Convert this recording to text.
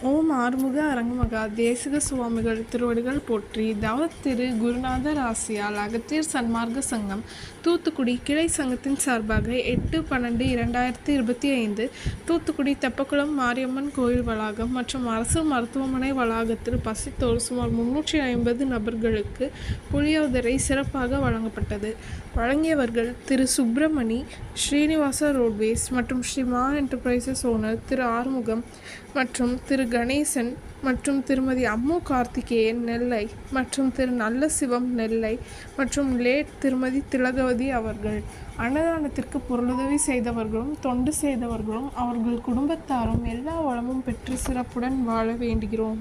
ஓம் ஆறுமுக அரங்கமகா தேசிக சுவாமிகள் திருவடிகள் போற்றி. திரு குருநாதர் ஆசியால் அகத்தியர் சன்மார்க்க சங்கம் தூத்துக்குடி கிளை சங்கத்தின் சார்பாக 8/12/2025 தூத்துக்குடி தெப்பக்குளம் மாரியம்மன் கோயில் வளாகம் மற்றும் அரசு மருத்துவமனை வளாகத்தில் பசித்தோர் சுமார் 350 நபர்களுக்கு புளியோதரை சிறப்பாக வழங்கப்பட்டது. வழங்கியவர்கள் திரு சுப்பிரமணி, ஸ்ரீனிவாச ரோட்வேஸ் மற்றும் ஸ்ரீ மா என்டர்பிரைசஸ் ஓனர் திரு ஆறுமுகம் மற்றும் திரு கணேசன் மற்றும் திருமதி அம்மு கார்த்திகேயன் நெல்லை மற்றும் திரு நல்லசிவம் நெல்லை மற்றும் லேட் திருமதி திலகவதி அவர்கள். அன்னதானத்திற்கு பொருளுதவி செய்தவர்களும் தொண்டு செய்தவர்களும் அவர்கள் குடும்பத்தாரும் எல்லா வளமும் பெற்று சிறப்புடன் வாழ வேண்டுகிறோம்.